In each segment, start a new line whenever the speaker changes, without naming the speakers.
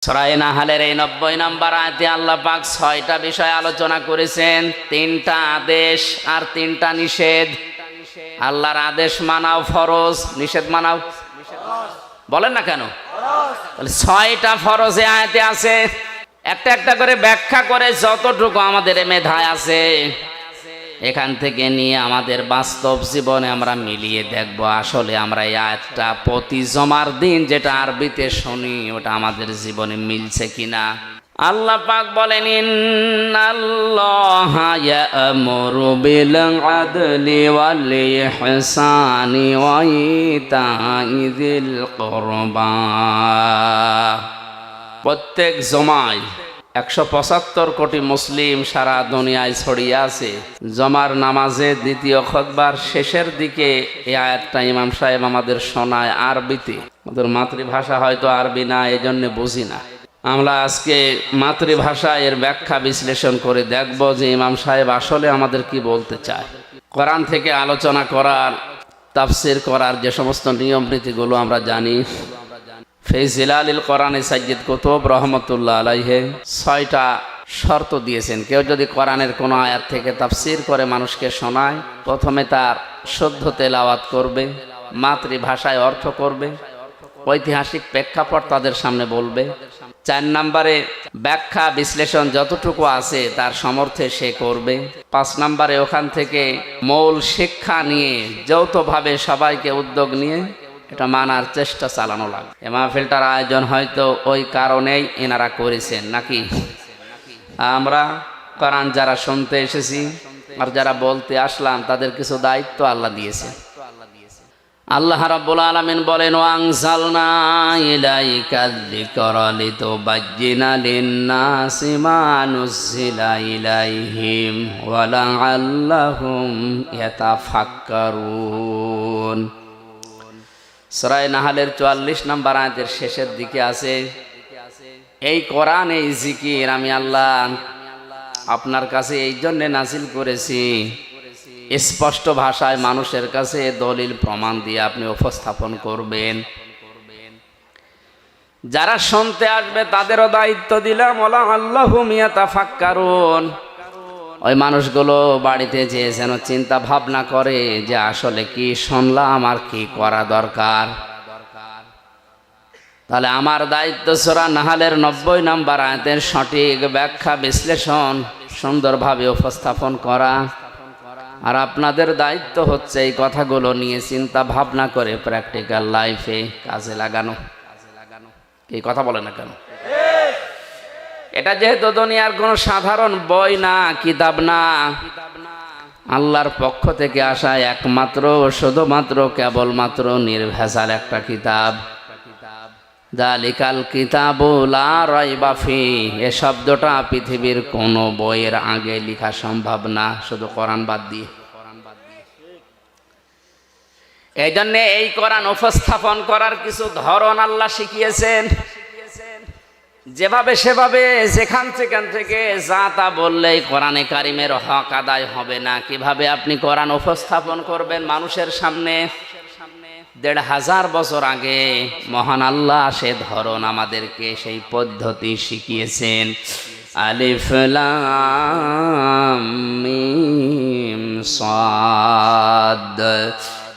সূরা নাহলের এই 90 নম্বর আয়াতে আল্লাহ পাক 6টা বিষয় আলোচনা করেছেন, 3টা আদেশ আর 3টা নিষেধ। আল্লাহর আদেশ মানাও ফরজ, নিষেধ মানাও বলেন না কেন? তাহলে 6টা ফরজ এই আয়াতে আছে। একটা একটা করে ব্যাখ্যা করে যতটুকু আমাদের মেধায় আছে এখান থেকে নিয়ে আমাদের বাস্তব জীবনে আমরা মিলিয়ে দেখব আসলে আমরা এই আয়াতটা প্রতি জমার দিন যেটা আরবিতে শুনি ওটা আমাদের জীবনে মিলছে কিনা। আল্লাহ পাক বলেন, ইন্নাল্লাহা ইয়া'মুরু বিল আদলি ওয়াল ইহসানি ওয়া ইতা'i যিল কুরবা। প্রত্যেক জমায় 175 কোটি মুসলিম সারা দুনিয়ায় ছড়িয়ে আছে। জমার নামাজে দ্বিতীয় খুতবার শেষের দিকে এই আয়াতটা ইমাম সাহেব আমাদের শোনায় আরবিতে। আমাদের মাতৃভাষা হয়তো আরবি না, এই জন্য বুঝি না। আমরা আজকে মাতৃভাষা এর ব্যাখ্যা বিশ্লেষণ করে দেখব যে ইমাম সাহেব আসলে আমাদের কি বলতে চায়। কোরআন থেকে আলোচনা করার, তাফসির করার যে সমস্ত নিয়ম নীতিগুলো আমরা জানি, ফেজিলালিল কোরআনে সাইয়্যিদ কুতুব রহমতুল্লাহ আলাইহি 6টা শর্ত দিয়েছেন। কেউ যদি কোরআনের কোনো আয়াত থেকে তাফসির করে মানুষকে শোনায়, প্রথমে তার শুদ্ধ তেলাওয়াত করবে, মাতৃভাষায় অর্থ করবে, ঐতিহাসিক প্রেক্ষাপট তাদের সামনে বলবে। 4 নম্বরে ব্যাখ্যা বিশ্লেষণ যতটুকু আছে তার সমর্থে সে করবে। 5 নম্বরে ওখান থেকে মূল শিক্ষা নিয়ে যৌথভাবে সবাইকে উদ্যোগ নিয়ে এটা মানার চেষ্টা চালানো লাগে। এ মাহফিলটার আয়োজন হয়তো ওই কারণেই এনারা করেছেন নাকি? আমরা কোরআন যারা শুনতে এসেছি আর যারা বলতে আসলাম তাদের কিছু দায়িত্ব আল্লাহ দিয়েছে। আল্লাহ রাব্বুল আলামিন বলেন, ওয়ানজালনা ইলাইকা যিকরা লিতুবাজ্জিনা লিন-নাসি মা নুজ্জিলা ইলাইহিম ওয়া লাআল্লাহুম ইয়াতাফাক্কারুন। সূরা নাহলের 44 নম্বর আয়াতের শেষের দিকে আছে, এই কোরআন, এই জিকির আমি আল্লাহ আপনার কাছে এই জন্য নাজিল করেছি স্পষ্ট ভাষায় মানুষের কাছে দলিল প্রমাণ দিয়ে আপনি উপস্থাপন করবেন। যারা শুনতে আসবে তাদেরও দায়িত্ব দিলাম, ওয়ালা আল্লাহুম ইয়াতাফাক্কারুন। ওই মানুষগুলো বাড়িতে যেয়ে যেন চিন্তা ভাবনা করে যে আসলে কি শুনলাম আর কি করা দরকার। তাহলে আমার দায়িত্ব সূরা নাহলের 90 নম্বর আয়াতের সঠিক ব্যাখ্যা বিশ্লেষণ সুন্দরভাবে উপস্থাপন করা, আর আপনাদের দায়িত্ব হচ্ছে এই কথাগুলো নিয়ে চিন্তা ভাবনা করে প্র্যাকটিক্যাল লাইফে কাজে লাগানো। এই কথা বলে না কেন? এটা যেহেতু দুনিয়ার কোনো সাধারণ বই না, কিতাব না, আল্লাহর পক্ষ থেকে আসা একমাত্র শুধুমাত্র কেবলমাত্র নির্ভেজাল একটা কিতাব। যালিকাল কিতাবু লা রাইবা ফিহি, এ শব্দটা পৃথিবীর কোনো বইয়ের আগে লেখা সম্ভব না, শুধু কোরআন বাদ দিয়ে। এই জন্য এই কোরআন উপস্থাপন করার কিছু ধরন আল্লাহ শিখিয়েছেন। যেভাবে সেভাবে যেখান থেকে যা তা বললেই কোরআনে কারিমের হক আদায় হবে না। কিভাবে আপনি কোরআন উপস্থাপন করবেন মানুষের সামনে? 1500 বছর আগে মহান আল্লাহ সে ধরন আমাদেরকে, সেই পদ্ধতি শিখিয়েছেন। আলিফ লাম মিম সাদ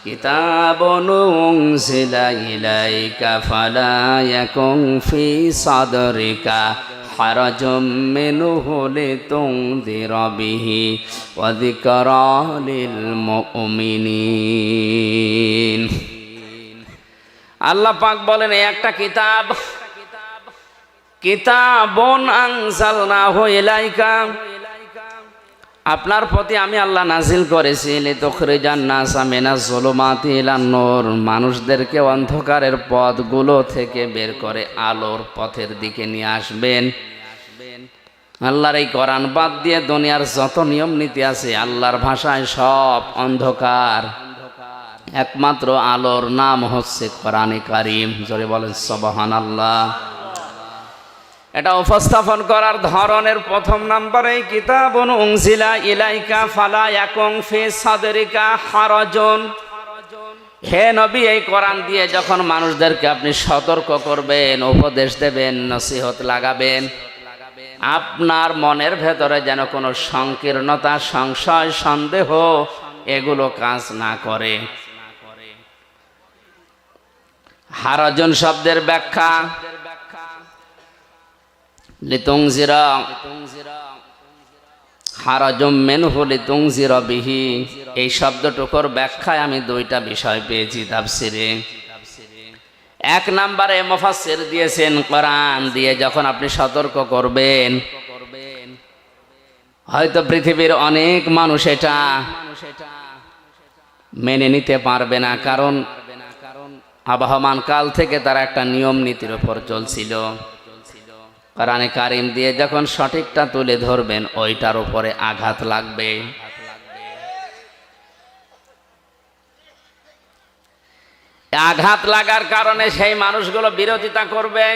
কিতাবুন উনজিলা ইলাইকা ফালা ইয়াকুন ফি সাদরিকা হারাজুম মিনহু লিতুনযিরা বিহি ওয়া যিকরা লিল মুমিনিন। আল্লাহ পাক বলেন, এই একটা কিতাব, কিতাবুন আনজালনাহু ইলাইকা, আপনার প্রতি আমি আল্লাহ নাজিল করেছি, লিতুখরিজান নাসা মিনাজ যুলুমাতি ইলান নূর, মানুষদেরকে অন্ধকারের পথগুলো থেকে বের করে আলোর পথের দিকে নিয়ে আসবেন। আল্লাহর এই কোরআন বাদ দিয়ে দুনিয়ার যত নিয়ম নীতি আছে আল্লাহর ভাষায় সব অন্ধকার, একমাত্র আলোর নাম হচ্ছে কোরআনে কারীম। জোরে বলেন সুবহানাল্লাহ। এটা উপস্থাপন করার ধরনের প্রথম নম্বরে কিতাবুন উনজিলা ইলাইকা ফালা ইয়াকুন ফি সাদরিকা হারাজুন, হে নবী, এই কোরআন দিয়ে যখন মানুষদেরকে আপনি সতর্ক করবেন, উপদেশ দেবেন, নসিহত লাগাবেন, আপনার মনের ভেতরে যেন কোনো সংকীর্ণতা, সংশয়, সন্দেহ এগুলো কাজ না করে। হারাজন শব্দের ব্যাখ্যা লিতুনজিরা, হারাজুম মিনহু লিতুনজিরা বিহি, এই শব্দটুকুর ব্যাখ্যায় আমি দুইটা বিষয় পেয়েছি তাফসিরে। এক নম্বরে মুফাসসির দিয়েছেন, কোরআন দিয়ে যখন আপনি সতর্ক করবেন, হয়তো পৃথিবীর অনেক মানুষ এটা মেনে নিতে পারবে না, কারণ আবহমান কাল থেকে তারা একটা নিয়ম নীতির উপর চলছিল। কোরআনে কারিম দিয়ে যখন সঠিকটা তুলে ধরবেন, ওইটার উপরে আঘাত লাগবে। আঘাত লাগার কারণে সেই মানুষগুলো বিরোধিতা করবে।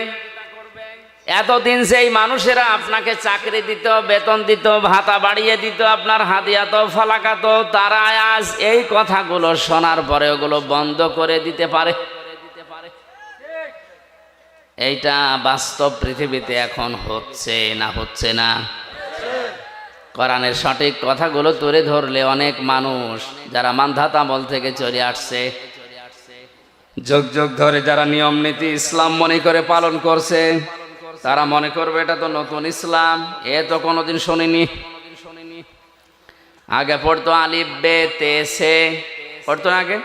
এতদিন সেই মানুষেরা আপনাকে চাকরি দিত, বেতন দিত, ভাতা বাড়িয়ে দিত, আপনার হাদিয়াত ফালাকাত, তারা আজ এই কথাগুলো শোনার পরে ওগুলো বন্ধ করে দিতে পারে। এইটা বাস্তব পৃথিবীতে এখন হচ্ছে না, হচ্ছে না? কোরআনের সঠিক কথাগুলো তুলে ধরলে অনেক মানুষ যারা মানধাত আমল থেকে চলে আসছে, যুগ যুগ ধরে যারা নিয়ম নীতি ইসলাম মনে করে পালন করছে, তারা মনে করবে এটা তো নতুন ইসলাম, এ তো কোনোদিন শুনিনি। আগে পড়তো আলিফ বে তে সে, পড়তো না আগে?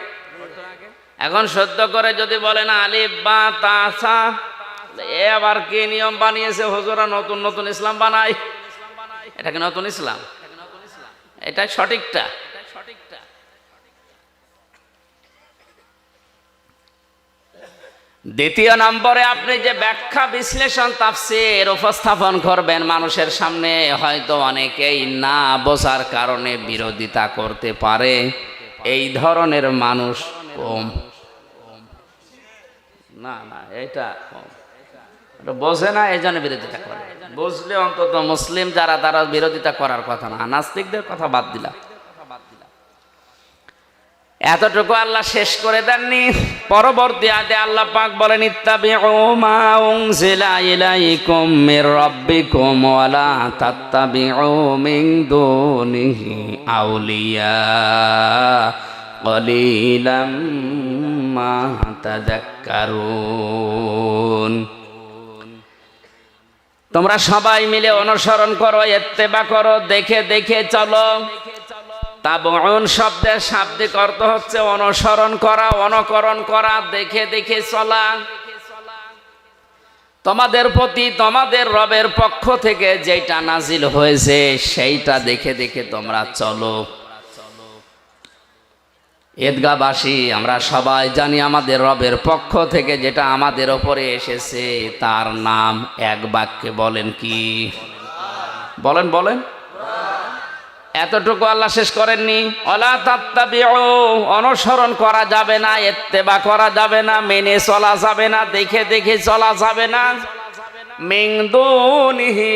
এখন সদ্য করে যদি বলে না আলিফ বা তা সা, এ আবার কি নিয়ম বানিয়েছে হুজুরা, নতুন নতুন ইসলাম বানায়, এটা কি নতুন ইসলাম? এটা সঠিকটা। দ্বিতীয় নম্বরে আপনি যে ব্যাখ্যা, বিশ্লেষণ, তাফসীর উপস্থাপন করবেন মানুষের সামনে, হয়তো অনেকেই না বোঝার কারণে বিরোধিতা করতে পারে। এই ধরনের মানুষ কম। না না, এটা কম, বোঝে না, এই জন্য বিরোধিতা করে। বুঝলে অন্তত মুসলিম যারা, তারা বিরোধিতা করার কথা না। নাস্তিকদের কথা বাদ দিলাম। এতটুকু আল্লাহ শেষ করে দেননি। পরবর্তী আয়াতে আল্লাহ পাক বলেন, ইত্তাবিউ মা উনজিলা ইলাইকুম মির রাব্বিকুম ওয়া লা তাত্তাবিউ মিন দুনিহি আউলিয়া কলিলাম মা তাযাক্কারুন। তোমরা সবাই মিলে অনুসরণ করো, ইত্তেবা করো, দেখে দেখে চলো। তাবউন শব্দের শাব্দিক অর্থ হচ্ছে অনুসরণ করা, অনুকরণ করা, দেখে দেখে চলা। তোমাদের প্রতি তোমাদের রবের পক্ষ থেকে যেটা নাজিল হয়েছে সেইটা দেখে দেখে তোমরা চলো। ঈদগাহবাসী আমরা সবাই জানি আমাদের রবের পক্ষ থেকে যেটা আমাদের ওপরে এসেছে তার নাম এক বাক্যে বলেন কি? বলেন বলেন। এতটুকু আল্লাহ শেষ করেননি। ওয়ালা তাত্তাবিউ, অনুসরণ করা যাবে না, ইত্তেবা করা যাবে না, মেনে চলা যাবে না, দেখে দেখে চলা যাবে না। মিন দুনিহি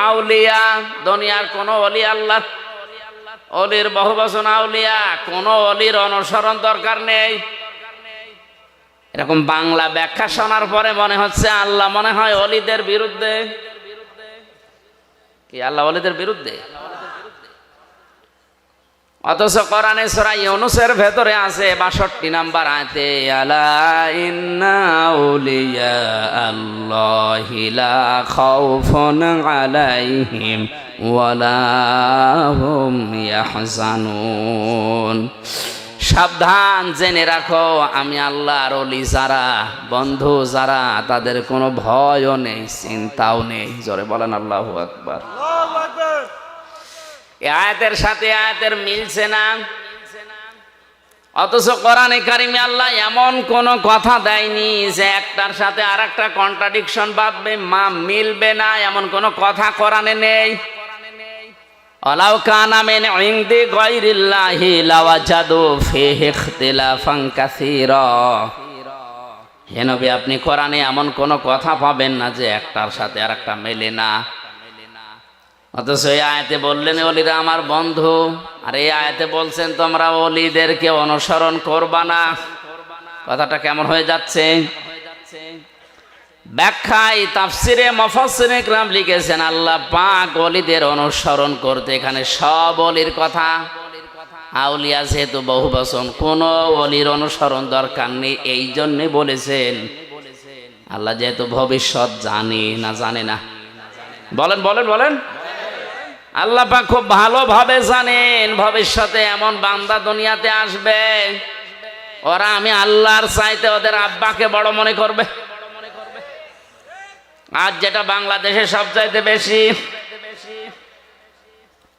আউলিয়া, দুনিয়ার কোন ওলি, আল্লাহ ওলির বহু বচন আউলিয়া, কোন ওলির অনুসরণ দরকার নেই। এরকম বাংলা ব্যাখ্যা শোনার পরে মনে হচ্ছে আল্লাহ মনে হয় ওলিদের বিরুদ্ধে। কি আল্লাহ ওলিদের বিরুদ্ধে? অথচ কোরআনে সূরা ইউনূসের ভেতরে আছে ৬২ নম্বর আয়াতে, আলা ইন্না আউলিয়া আল্লাহি লা খাউফুন আলাইহিম ওয়া লা হুম ইয়াহজানুন। সাবধান, জেনে রাখো আমি আল্লাহর ওলি যারা, বন্ধু যারা, তাদের কোনো ভয়ও নেই, চিন্তাও নেই। জোরে বলেন আল্লাহু আকবার। এই আয়াতের সাথে আয়াতের মিলছে না। অথচ কোরআনে কারিমে আল্লাহ এমন কোন কথা দেয়নি যে একটার সাথে আর একটা কন্ট্রাডিকশন বাঁধবে, মিলবে না, এমন কোন কথা কোরআনে নেই। ওয়ালাউ কানা মিন ইনদি গায়রিল্লাহি লাওয়াজাদু ফীহি ইখতিলাফান কাসীরা। হে নবী, আপনি কোরআনে এমন কোন কথা পাবেন না যে একটার সাথে আর একটা মেলে না। অথচ এই আয়াতে বললেন ওলিরা আমার বন্ধু, আর এই আয়াতে বলছেন তোমরা ওলিদেরকে অনুসরণ করবা না। কথাটা কেমন হয়ে যাচ্ছে? ব্যাখ্যায় তাফসিরে মুফাসসিরিনে কেরাম লিখেছেন আল্লাহ পাক ওলিদের অনুসরণ করতে, এখানে সব ওলির কথা, আউলিয়া যেহেতু বহু বচন, কোন ওলির অনুসরণ দরকার নেই, এই জন্যে বলেছেন আল্লাহ যেহেতু ভবিষ্যৎ জানে না, জানে না, বলেন বলেন বলেন, আল্লাহ পাক খুব ভালোভাবে জানেন ভবিষ্যতে এমন বান্দা দুনিয়াতে আসবে, ওরা আমি আল্লাহর চাইতে ওদের আব্বাকে বড় মনে করবে। আজ যেটা বাংলাদেশে সবচাইতে বেশি,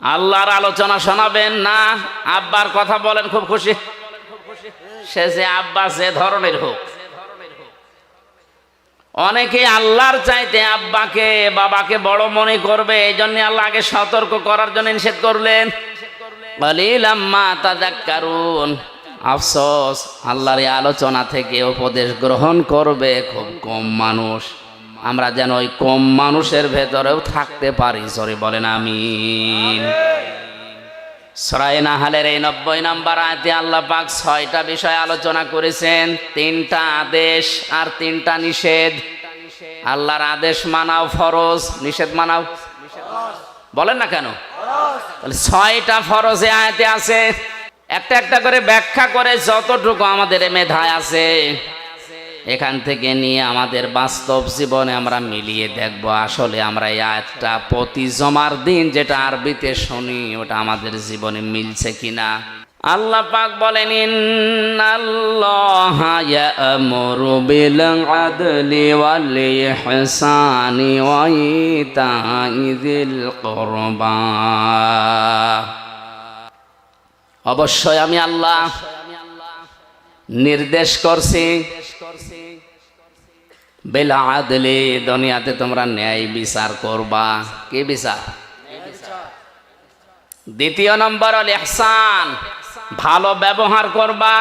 আল্লাহর আলোচনা শোনাবেন না, আব্বার কথা বলেন খুব খুশি, সে যে আব্বা যে ধরনের হোক। অনেকে আল্লাহর চাইতে আব্বাকে বাবাকে বড় মনে করবে, এই জন্য আল্লাহ আগে সতর্ক করার জন্য নিষেধ করলেন, কালিলাম মা তাযাক্কারুন। আফসোস, আল্লাহর এই আলোচনা থেকে উপদেশ গ্রহণ করবে খুব কম মানুষ। আমরা যেন ওই কম মানুষের ভেতরেও থাকতে পারি, জোরে বলেন আমিন। সূরা নাহলের এই 90 নম্বর আয়াতে আল্লাহ পাক 6টা বিষয় আলোচনা করেছেন, 3টা আদেশ আর 3টা নিষেধ। আল্লাহর আদেশ মানাও ফরজ, নিষেধ মানাও বলেন না কেন? তাহলে 6টা ফরজ এই আয়াতে আছে। একটা একটা করে ব্যাখ্যা করে যতটুকু আমাদের মেধায় আছে এখান থেকে নিয়ে আমাদের বাস্তব জীবনে আমরা মিলিয়ে দেখব আসলে আমরা এই আয়াতটা প্রতি জমার দিন যেটা আরবিতে শুনি ওটা আমাদের জীবনে মিলছে কিনা। আল্লাহ পাক বলেন, ইন্নাল্লাহা ইয়া'মুরু বিল আদলি ওয়াল ইহসানি ওয়া ইতাইযিল কুরবা। অবশ্যই আমি আল্লাহ নির্দেশ করছি বিল আদলি, দুনিয়াতে তোমরা ন্যায় বিচার করবা। কি বিচার? দ্বিতীয় নম্বর হল ইহসান, ভালো ব্যবহার করবা।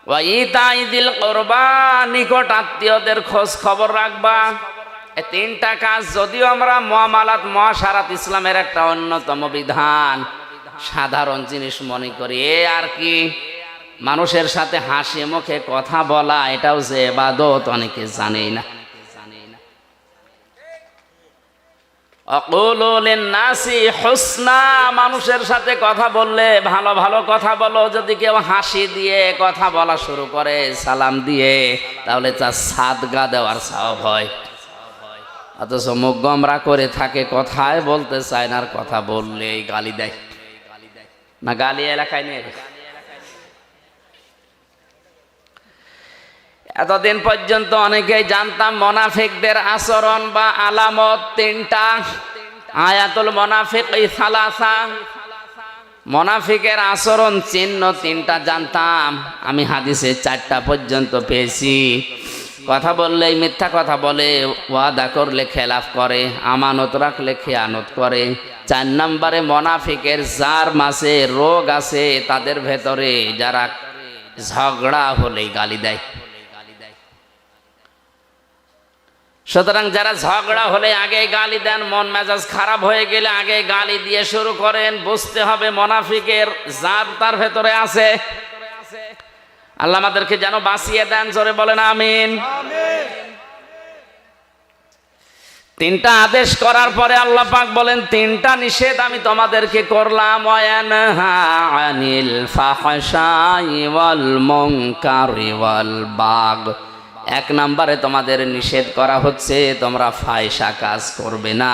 ওয়া ইতাইযিল কুরবা, নিকট আত্মীয়দের খোঁজ খবর রাখবা। এই 3টা কাজ যদিও আমরা মুআমালাত মুআশারাত ইসলামের একটা অন্যতম বিধান, সাধারণ জিনিস মনে করি, আর কি মানুষের সাথে হাসি মুখে কথা বলা এটাও যে ইবাদত অনেকে জানেই না। আকুলু লিন-নাসি হুসনা, মানুষের সাথে কথা বললে ভালো ভালো কথা বলো। যদি কেউ হাসি দিয়ে কথা বলা শুরু করে সালাম দিয়ে, তাহলে তার সাদগা দেওয়ার সওয়াব হয়। অথচ মুখ গোমরা করে থাকে, কথায় বলতে চায় না, আর কথা বললেই গালি দেয় না। গালি এলাকায় নিয়ে এতদিন পর্যন্ত অনেকেই জানতাম মুনাফিকদের আচরণ বা আলামত 3টা। আয়াতুল মুনাফিক সালাসা, মুনাফিকের আচরণ চিহ্ন 3টা জানতাম আমি, হাদিসে 4টা পর্যন্ত পেয়েছি। কথা বললেই মিথ্যা কথা বলে, ওয়াদা করলে খেলাফ করে, আমানত রাখলে খেয়ানত করে। 4 নম্বরে মুনাফিকের যার মাঝে রোগ আছে, তাদের ভেতরে যারা ঝগড়া হলেই গালি দেয়। সুতরাং যারা ঝগড়া হলে আগে গালি দেন, মন মেজাজ খারাপ হয়ে গেলে আগে গালি দিয়ে শুরু করেন, বুঝতে হবে মুনাফিকের জাত তার ভেতরে আছে। আল্লাহ আমাদেরকে যেন বাঁচিয়ে দেন, জোরে বলেন আমিন। 3টা আদেশ করার পরে আল্লাহ পাক বলেন 3টা নিষেধ আমি তোমাদেরকে করলাম। ওয়ায়ানহা আনিল ফাহশাই ওয়াল মুনকারি ওয়াল বাগ। 1 নম্বরে তোমাদের নিষেধ করা হচ্ছে তোমরা ফাহিশা কাজ করবে না,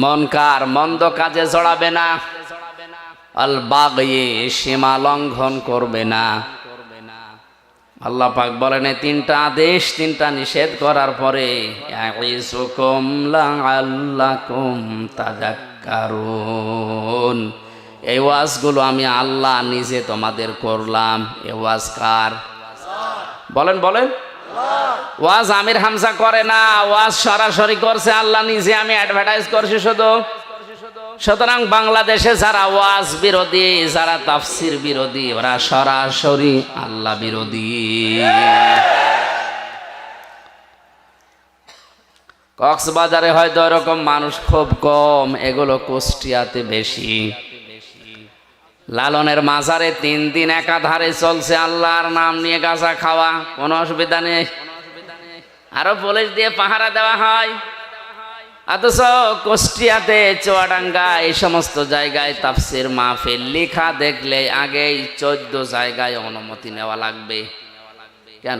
মুনকার মন্দ কাজে জড়াবে না, আল বাগই সীমা লঙ্ঘন করবে না। আল্লাহ পাক বলেন 3টা আদেশ 3টা নিষেধ করার পরে ইয়াইসুকুম লাআল্লাকুম তাযাক্কারুন, এই ওয়াজগুলো আমি আল্লাহ নিজে তোমাদের করলাম। এই ওয়াজ কার? বলেন বলেন। ওয়াজ আমির হামজা করে না, ওয়াজ সরাসরি করছে আল্লাহ নিজে, আমি অ্যাডভার্টাইজ করছি শুধু। সুতরাং বাংলাদেশে যারা ওয়াজ বিরোধী, যারা তাফসির বিরোধী, ওরা সরাসরি আল্লাহ বিরোধী। কক্সবাজারে হয়তো এরকম মানুষ খুব কম, এগুলো কুষ্টিয়াতে বেশি। লালনের মাজারে 3 দিন একাধারে চলছে আল্লাহর নাম নিয়ে গাঁজা খাওয়া, কোনো অসুবিধা নেই। আরো পুলিশ দিয়ে পাহারা দেওয়া হয়। অথচ কুষ্টিয়াতে, চুয়াডাঙ্গা, এই সমস্ত জায়গায় তাফসির মাহফিল লেখা দেখলে আগেই 14 জায়গায় অনুমতি নেওয়া লাগবে। কেন?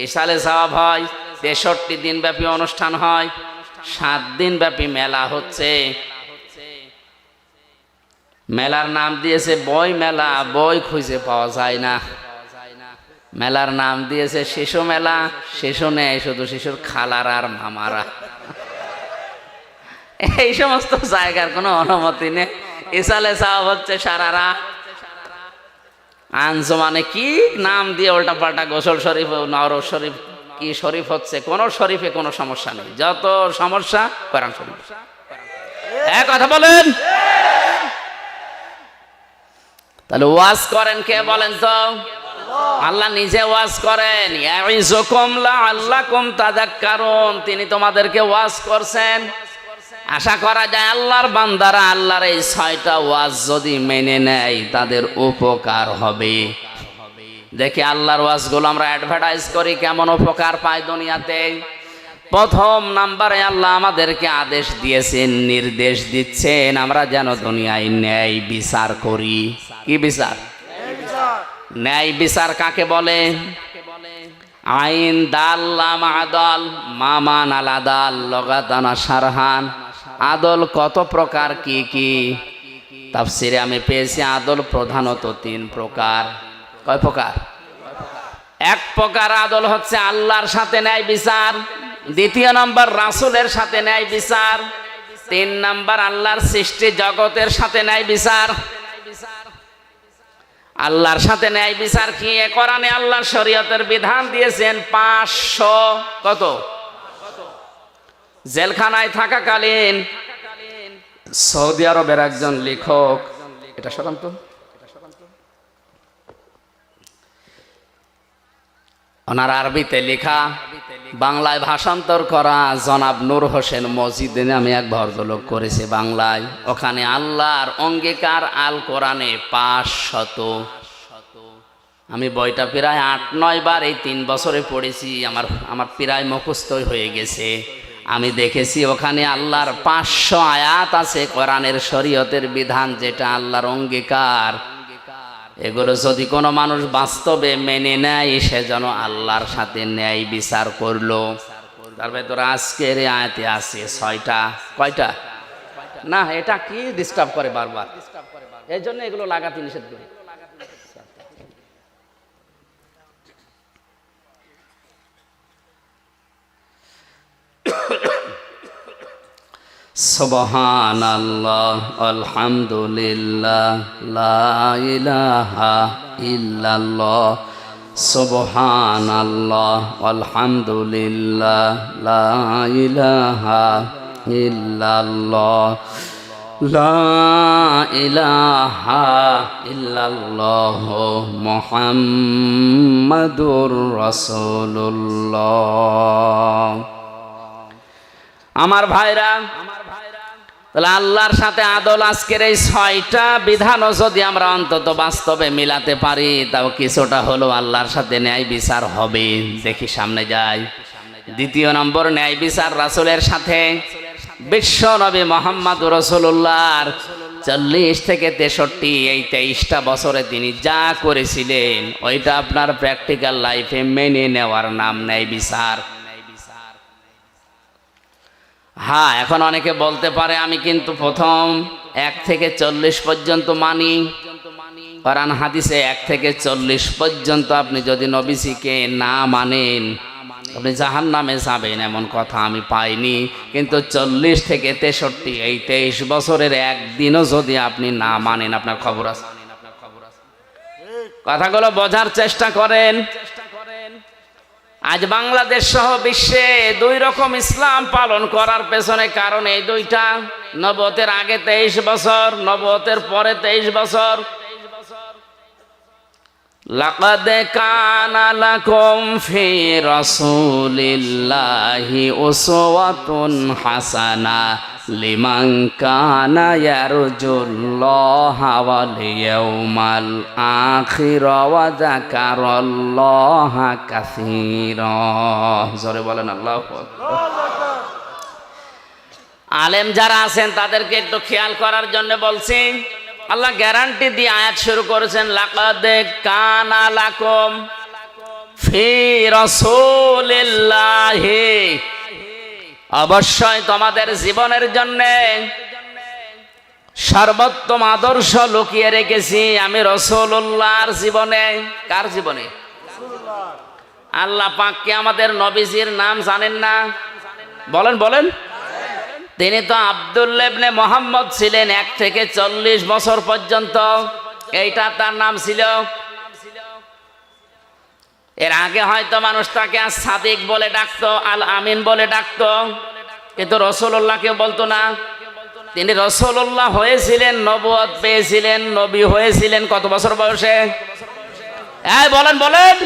ইসালে সওয়াব হয়, 63 দিন ব্যাপী অনুষ্ঠান হয়, 7 দিন ব্যাপী মেলা হচ্ছে। মেলার নাম দিয়েছে বই মেলা, বই খুঁজে পাওয়া যায় না। মেলার নাম দিয়েছে শিশু মেলা, শিশু নেই, শুধু শিশুর খালারা আর মামারা। এই সমস্ত জায়গার কোনো অনুমতি নেই। ইসালে সওয়াব হচ্ছে সারারা। আঞ্জুমানে কি নাম দিয়ে উল্টা পাল্টা, গোসল শরীফ, নওরোজ শরীফ, কি শরীফ হচ্ছে, কোন শরীফে কোনো সমস্যা নেই, যত সমস্যা কোরআন শরীফ। এক কথা বলেন। তাহলে ওয়াজ করেন কে বলেন তো? আল্লাহ নিজে ওয়াজ করেন। ইয়াইযুকুম লাআল্লাকুম তাযাক্কারুন, তিনি তোমাদেরকে ওয়াজ করছেন। আশা করা যায় আল্লাহর বান্দারা আল্লাহর এই 6টা ওয়াজ যদি মেনে নেয় তাদের উপকার হবে। দেখি আল্লাহর ওয়াজগুলো আমরা অ্যাডভার্টাইজ করি, কেমন উপকার পায় দুনিয়াতে। প্রথম নাম্বারে আল্লাহ আমাদেরকে আদেশ দিয়েছেন, নির্দেশ দিচ্ছেন, আমরা যেন দুনিয়ায় ন্যায় বিচার করি। কি বিচার? ন্যায় বিচার কাকে বলে? আইন দাল্লাম আদল মামান আলাদাল লগাতানা সারহান। আদল কত প্রকার, কি কি? তাফসিরে আমি পেয়েছি আদল প্রধানত 3 প্রকার। কয় প্রকার? 1 প্রকার আদল হচ্ছে আল্লাহর সাথে ন্যায় বিচার, 2 নম্বর রাসূলের সাথে ন্যায় বিচার, 3 নম্বর আল্লাহর সৃষ্টি জগতের সাথে ন্যায় বিচার। আল্লাহর সাথে ন্যায় বিচার কি? কোরআনে আল্লাহর শরীয়তের বিধান দিয়েছেন 500 কত? জেলখানায় থাকাকালীন সৌদি আরবের একজন লেখক, এটা শোনান তো, ওনার আরবিতে লেখা, বাংলায় ভাষান্তর করা জনাব নূর হোসেন মজিদ নামে এক ভদ্রলোক করেছে বাংলায়। ওখানে আল্লাহর অঙ্গীকার আল কোরআনে 500। আমি বইটা প্রায় 8-9 বার এই 3 বছরে পড়েছি, আমার প্রায় মুখস্থই হয়ে গেছে। আমি দেখেছি ওখানে আল্লাহর 500 আয়াত আছে কোরআনের শরীয়তের বিধান, যেটা আল্লাহর অঙ্গীকার। এগুলো যদি কোনো মানুষ বাস্তবে মেনে নেয়, সে যেন আল্লাহর সাথে ন্যায় বিচার করলো। তার ভেতরে আজকের আয়াতে আছে 6টা। কয়টা? না, এটা কি ডিস্টার্ব করে বারবার, এই জন্য এগুলো লাগাতে নিষেধ করি। সুবহানাল্লাহ আলহামদুলিল্লাহ লা ইলাহা ইল্লাল্লাহ, সুবহানাল্লাহ আলহামদুলিল্লাহ লা ইলাহা ইল্লাল্লাহ, লা ইলাহা ইল্লাল্লাহ মুহাম্মাদুর রাসূলুল্লাহ। আমার ভাইরা, তাহলে আল্লাহর সাথে আদল, আজকের এই 6টা বিধানও যদি আমরা অন্তত বাস্তবে মিলাতে পারি, তাও কিছুটা হলো আল্লাহর সাথে ন্যায় বিচার হবে। দেখি সামনে যাই। 2 নম্বর ন্যায় বিচার রাসূলের সাথে। বিশ্ব নবী মুহাম্মদ রাসূলুল্লাহর 40 থেকে 63 এই 23টা বছরে তিনি যা করেছিলেন, ওইটা আপনার প্র্যাকটিক্যাল লাইফে মেনে নেওয়ার নাম ন্যায় বিচার। হ্যাঁ, এখন অনেকে বলতে পারে আমি কিন্তু প্রথম 1 থেকে 40 পর্যন্ত মানি। কোরআন হাদিসে 1 থেকে 40 পর্যন্ত আপনি যদি নবীজিকে না মানেন, আপনি জাহান্নামে যাবেন, এমন কথা আমি পাইনি। কিন্তু 40 থেকে 63 এই 23 বছরের একদিনও যদি আপনি না মানেন, আপনার খবর আছে। কথাগুলো বোঝার চেষ্টা করেন। আজ বাংলাদেশ সহ বিশ্বে 2 রকম ইসলাম পালন করার পেছনে কারণ এই 2টা। নবুয়তের আগে 23 বছর, নবুয়তের পরে 23 বছর। লাকাদ কানা লাকুম ফি রাসূলিল্লাহি উসওয়াতুন হাসানা লিমান কানা ইয়ারজুল্লাহা ওয়াল ইয়াউমাল আখির ওয়া যাকারাল্লাহা কাসীরা। জোরে বলেন আল্লাহু আকবার। আলেম যারা আছেন তাদেরকে একটু খেয়াল করার জন্য বলছি। আল্লাহ গ্যারান্টি দিয়ে আয়াত শুরু করেছেন, লাকাদ কানা লাকুম ফি রাসূলিল্লাহি, অবশ্যই তোমাদের জীবনের জন্য সর্বোত্তম আদর্শ লুকিয়ে রেখেছি আমি রাসূলুল্লাহর জীবনে। কার জীবনে? আল্লাহ পাক কি আমাদের নবীজির নাম জানেন না? বলেন বলেন। তিনি তো আব্দুল্লাহ ইবনে মুহাম্মদ ছিলেন 1 থেকে 40 বছর পর্যন্ত, এইটা তার নাম ছিল। এর আগে হয়তো মানুষ তাকে সাদিক বলে ডাকতো, আল আমিন বলে ডাকতো, কিন্তু রাসূলুল্লাহকে বলতো না। তিনি রাসূলুল্লাহ হয়েছিলেন, নবুয়ত পেয়েছিলেন, নবী হয়েছিলেন কত বছর বয়সে? বলেন বলেন।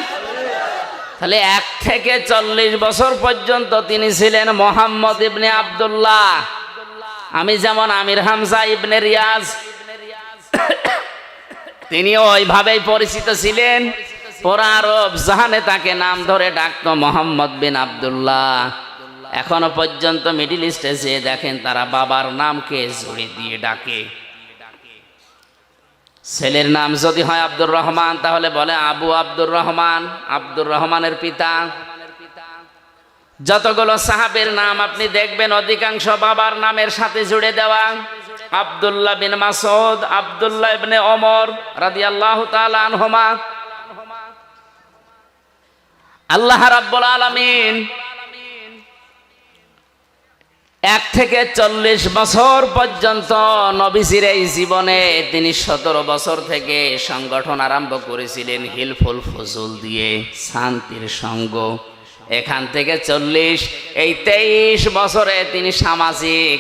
তাহলে 1 থেকে 40 বছর পর্যন্ত তিনি ছিলেন মুহাম্মদ ইবনে আব্দুল্লাহ। আমি যেমন আমির হামজা ইবনে রিয়াজ, তিনি ওইভাবেই পরিচিত ছিলেন। পুরা আরব জাহানে তাকে নাম ধরে ডাকতো মুহাম্মদ বিন আব্দুল্লাহ। এখনো পর্যন্ত মিডল ইস্টে যে দেখেন তারা বাবার নামকে জুড়ে দিয়ে ডাকে। ছেলের নাম যদি হয় আব্দুর রহমান তাহলে বলে আবু আব্দুর রহমান, আব্দুর রহমানের পিতা। যতগুলো সাহাবীর নাম আপনি দেখবেন অধিকাংশ বাবার নামের সাথে জুড়ে দেওয়া। আব্দুল্লাহ বিন মাসউদ, আব্দুল্লাহ ইবনে ওমর রাদিয়াল্লাহু তাআলা আনহুমা। আল্লাহ রাব্বুল আলামিন 1 থেকে 40 বছর পর্যন্ত নবীজির এই জীবনে তিনি 17 বছর থেকে সংগঠন আরম্ভ করেছিলেন হিলফুল ফুজুল দিয়ে, শান্তির সঙ্গ। এখান থেকে 40, এই 23 বছরে তিনি সামাজিক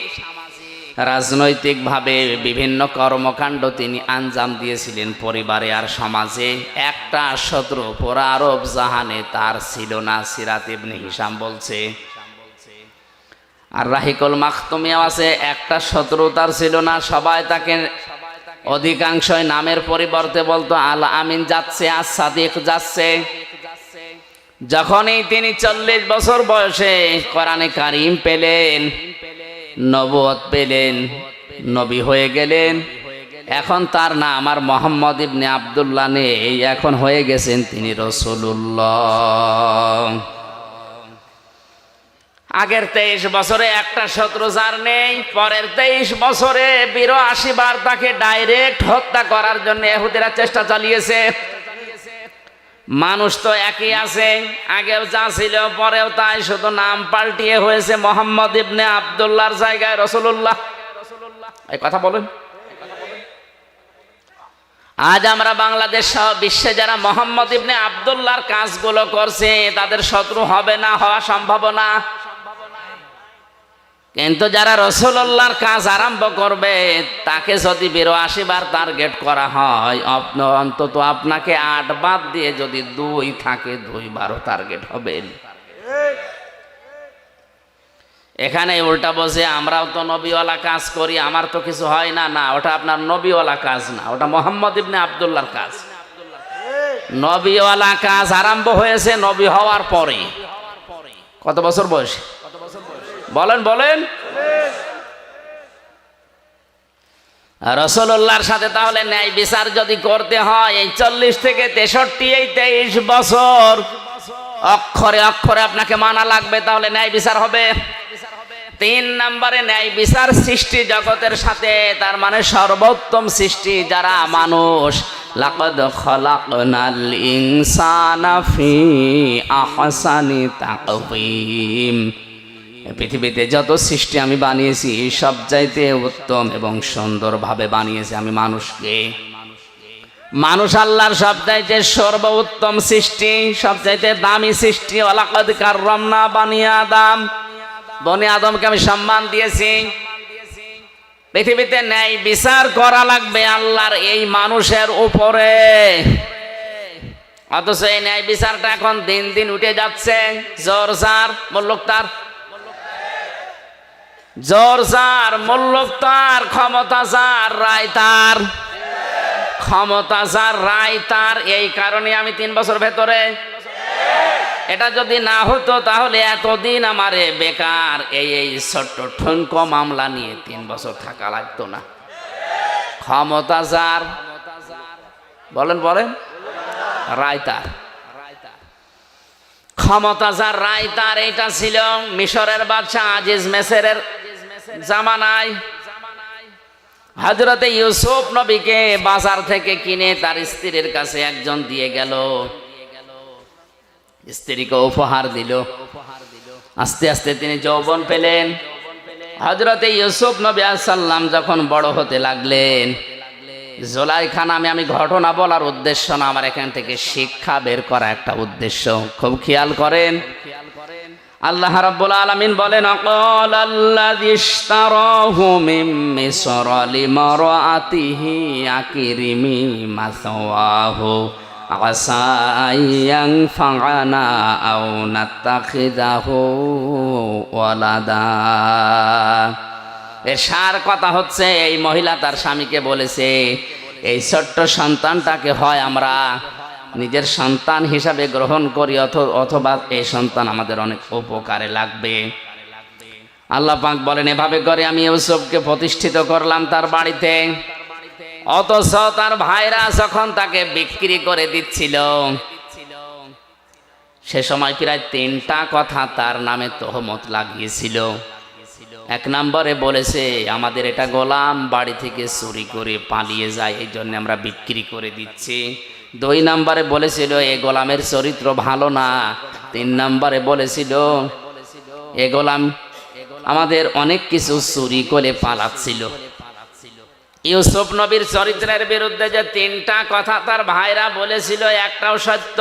রাজনৈতিকভাবে বিভিন্ন কর্মকাণ্ড তিনি আঞ্জাম দিয়েছিলেন পরিবারে আর সমাজে। একটা শত্রু পুরা আরব জাহানে তার ছিল না। সিরাত ইবনে হিশাম বলছে, আর রাহিকুল মাখতুমিয়াও আছে, একটা শত্রু তার ছিল না। সবাই তাকে অধিকাংশই নামের পরিবর্তে বলতো আল আমিন যাচ্ছে, আস সাদিক যাচ্ছে। যখনই তিনি 40 বছর বয়সে কোরআনে কারীম পেলেন, নবুয়ত পেলেন, নবী হয়ে গেলেন, এখন তার নাম আর মুহাম্মদ ইবনে আব্দুল্লাহ নেই, এখন হয়ে গেছেন তিনি রাসূলুল্লাহ। আগের 23 বছরে একটা শত্রু যার নেই, পরের 23 বছরে 82 বার তাকে ডাইরেক্ট হত্যা করার জন্য ইহুদিরা চেষ্টা চালিয়েছে। মানুষ তো একই আছে, আগেও যা ছিল পরেও তাই, শুধু নাম পাল্টিয়ে হয়েছে মুহাম্মদ ইবনে আব্দুল্লাহর জায়গায় রাসূলুল্লাহ। এই কথা বলেন। আজ আমরা বাংলাদেশ সহ বিশ্বে যারা মুহাম্মদ ইবনে আব্দুল্লাহর কাজগুলো করছে তাদের শত্রু হবে না, হওয়া সম্ভব না। কিন্তু যারা রাসূলুল্লাহর কাজ আরম্ভ করবে তাকে যদি 82 বার টার্গেট করা হয়, অন্তত আপনাকে 8 বাদ দিয়ে যদি 2 থাকে 2 বারও টার্গেট হবেন। এখানে উল্টা বসে আমরাও তো নবীওয়ালা কাজ করি, আমার তো কিছু হয় না। না, ওটা আপনার নবীওয়ালা কাজ না, ওটা মুহাম্মদ ইবনে আব্দুল্লাহর কাজ। নবীওয়ালা কাজ আরম্ভ হয়েছে নবী হওয়ার পরে। কত বছর বয়সে? বলেন বলেন। রাসূলুল্লাহর সাথে তাহলে ন্যায় বিচার যদি করতে হয়, এই 40 থেকে 63, এই 23 বছর অক্ষরে অক্ষরে আপনাকে মানা লাগবে, তাহলে ন্যায় বিচার হবে। 3 নম্বরে ন্যায় বিচার সৃষ্টি জগতের সাথে, তার মানে সর্বোত্তম সৃষ্টি যারা মানুষ। লাকাদ খালাকনাল ইনসানা ফি আহসানি তাকওয়িম। পৃথিবীতে যত সৃষ্টি আমি বানিয়েছি সবচাইতে উত্তম এবং সুন্দরভাবে বানিয়েছি আমি মানুষকে। মানুষ আল্লাহর সবচাইতে সর্বোত্তম সৃষ্টি, সবচাইতে দামি সৃষ্টি। ওয়ালাকাদ কাররামনা বানি আদম, বনি আদমকে আমি সম্মান দিয়েছি। পৃথিবীতে ন্যায় বিচার করা লাগবে আল্লাহর এই মানুষের উপরে। অথচ এই ন্যায় বিচারটা এখন দিন দিন উঠে যাচ্ছে। জোর যার মুল্লুক তার, জোর যার মুল্লুক তার, ক্ষমতা যার রায় তার, ক্ষমতা যার রায় তার। এই কারণে আমি 3 বছর ভেতরে, এটা যদি না হতো তাহলে এতদিন আমারে বেকার এই ছোট্ট ঠুনকো মামলা নিয়ে 3 বছর থাকা লাগতো না। ক্ষমতা যার, বলেন বলেন, রায় তার, ক্ষমতা যার রায় তার। এটা ছিল মিশরের বাদশা আজিজ মেসরের জামানায়। হযরতে ইউসুফ নবীকে বাজার থেকে কিনে তার স্ত্রীর কাছে একজন দিয়ে গেল, স্ত্রীকে উপহার দিল। আস্তে আস্তে তিনি যৌবন পেলেন। হযরতে ইউসুফ নবী আলাইহিস সালাম যখন বড় হতে লাগলেন, জুলাইখা নামে, আমি ঘটনা বলার উদ্দেশ্য না, আমার এখান থেকে শিক্ষা বের করা একটা উদ্দেশ্য, খুব খেয়াল করেন। আল্লাহ রাব্বুল আলামিন বলেন, আকালাল্লাযী ইশতারাহু মিন মিসর লিমারআতিহি আকরিমি মাসওয়াহু আসা আইয়ানফা'না আও নাত্তাখিযাহু ওয়ালাদা। এর সার কথা হচ্ছে, এই মহিলা তার স্বামীকে বলেছে, এই ছোট্ট সন্তানটাকে হয় আমরা নিজের সন্তান হিসাবে গ্রহণ করি, অথবা এই সন্তান আমাদের অনেক উপকারে লাগবে। আল্লাহ পাক বলেন, এভাবে করে আমি ইউসুফকে প্রতিষ্ঠিত করলাম তার বাড়িতে। অথচ তার ভাইরা যখন তাকে বিক্রি করে দিচ্ছিল, সে সময় প্রায় 3টা কথা তার নামে তহমত লাগিয়েছিল। 1 নম্বরে বলেছে, আমাদের এটা গোলাম, বাড়ি থেকে চুরি করে পালিয়ে যায়, এই জন্য আমরা বিক্রি করে দিচ্ছি। 2 নম্বরে বলেছিল, এই গোলামের চরিত্র ভালো না। 3 নম্বরে বলেছিল, এই গোলাম আমাদের অনেক কিছু চুরি করে পালাচ্ছিল। ইউসুফ নবীর চরিত্রের বিরুদ্ধে যে 3টা কথা তার ভাইরা বলেছিল, একটাও সত্য।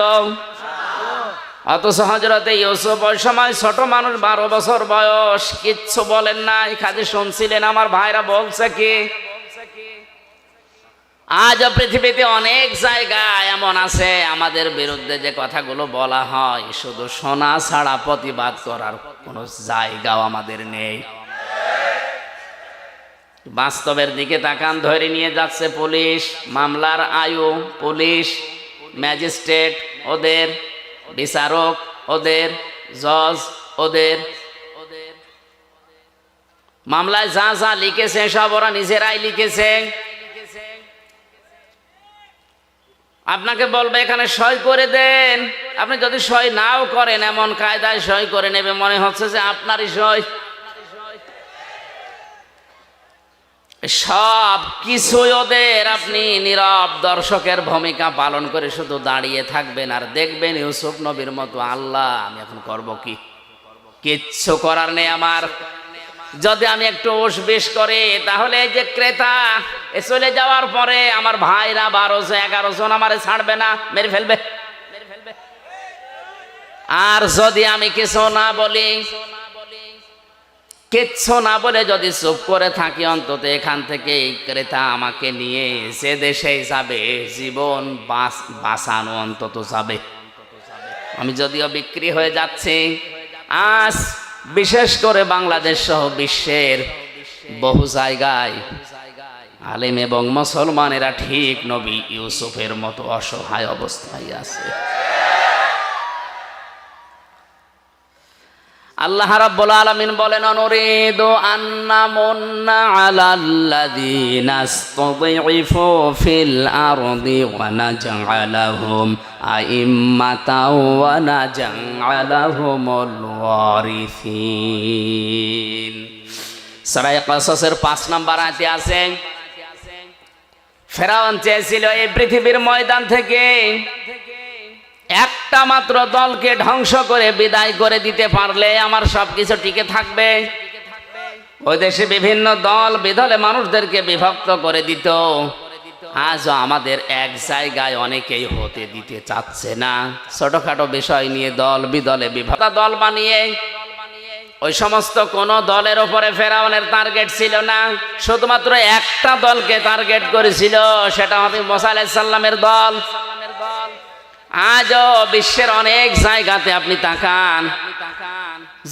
অথচ হযরতে ইউসুফ ওই সময় ছোট মানুষ, 12 বছর বয়স, কিচ্ছু বলেন নাই, খালি শুনছিলেন আমার ভাইরা বলছে কি। আজ পৃথিবীতে অনেক জায়গায় এমন আছে, আমাদের বিরুদ্ধে যে কথাগুলো বলা হয়, শুধু শোনা ছাড়া প্রতিবাদ করার কোনো জায়গাও আমাদের নেই। বাস্তবের দিকে তাকান, ধরে নিয়ে যাচ্ছে পুলিশ, মামলার আয়ু পুলিশ, ম্যাজিস্ট্রেট ওদের, বিচারক ওদের, জজ ওদের। মামলায় যা যা লিখেছে সব ওরা নিজেরাই লিখেছে। আপনাকে বলবে এখানে সই করে দেন, আপনি যদি সই নাও করেন, এমন কায়দায় সই করে নেবে মনে হচ্ছে যে আপনারই সই। সব কিছুই ওদের। আপনি নীরব দর্শকের ভূমিকা পালন করে শুধু দাঁড়িয়ে থাকবেন আর দেখবেন ইউসুফ নবীর মতো, আল্লাহ আমি এখন করব কি, কিচ্ছু করার নেই আমার। যদি আমি একটু উসবিস করি, তাহলে এই যে ক্রেতা চলে যাওয়ার পরে আমার ভাইরা 12-11 জন আমারে ছাড়বে না, মেরে ফেলবে। আর যদি আমি কিছু না বলি, কিচ্ছু না বলে যদি চুপ করে থাকি, অন্তত এখান থেকে এই ক্রেতা আমাকে নিয়ে যে দেশেই যাবে, জীবন বাঁচানো অন্তত যাবে। আমি যদিও বিক্রি হয়ে যাচ্ছি, আজ বিশেষ করে বাংলাদেশ সহ বিশ্বের বহু জায়গায় আলেম এবং মুসলমানেরা ঠিক নবী ইউসুফের মতো অসহায় অবস্থায় আছে। আল্লাহ রাব্বুল আলামিন বলেন, অনুরিদু আন্নামুন্না আলাল্লাযীনা ইসতাযইফু ফিল আরদি ওয়া নাজআলাহুম আইম্মাতাও ওয়া নাজআলাহুমুল ওয়ারিসিন। সূরা কাসাসের 5 নম্বর আয়াতে আছে, ফেরাউন চেয়েছিল এই পৃথিবীর ময়দান থেকে একটা মাত্র দলকে ধ্বংস করে বিদায় করে দিতে পারলে আমার সবকিছু টিকে থাকবে। ওই দেশে বিভিন্ন দল বিদলে মানুষদেরকে বিভক্ত করে দিত। আজও আমাদের এক জায়গায় অনেকেই হতে দিতে চাচ্ছে না। ছোটখাটো বিষয় নিয়ে দল বিদলে বিভক্ত দল বানিয়ে, ওই সমস্ত কোন দলের ওপরে ফেরাউনের টার্গেট ছিল না, শুধুমাত্র একটা দলকে টার্গেট করেছিল, সেটা হবে মুসা আলাইহিস সালামের দল। আজও বিশ্বের অনেক জায়গাতে আপনি তাকান,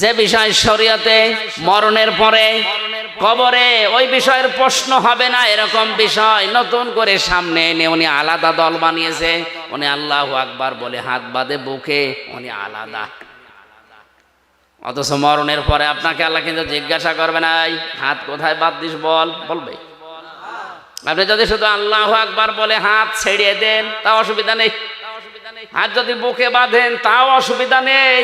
যে বিষয় শরীয়তে মরণের পরে কবরে ওই বিষয়ের প্রশ্ন হবে না, এরকম বিষয় নতুন করে সামনে এনে উনি আলাদা দল বানিয়েছে। উনি আল্লাহু আকবার বলে হাত বাঁধে বুকে, উনি আলাদা। অথচ মরণের পরে আপনাকে আল্লাহ কিন্তু জিজ্ঞাসা করবে না, এই হাত কোথায় বাদ দিস বলবে। আপনি যদি শুধু আল্লাহু আকবার বলে হাত ছেড়ে দেন তাও অসুবিধা নেই, হাত যদি বুকে বাঁধেন তাও অসুবিধা নেই,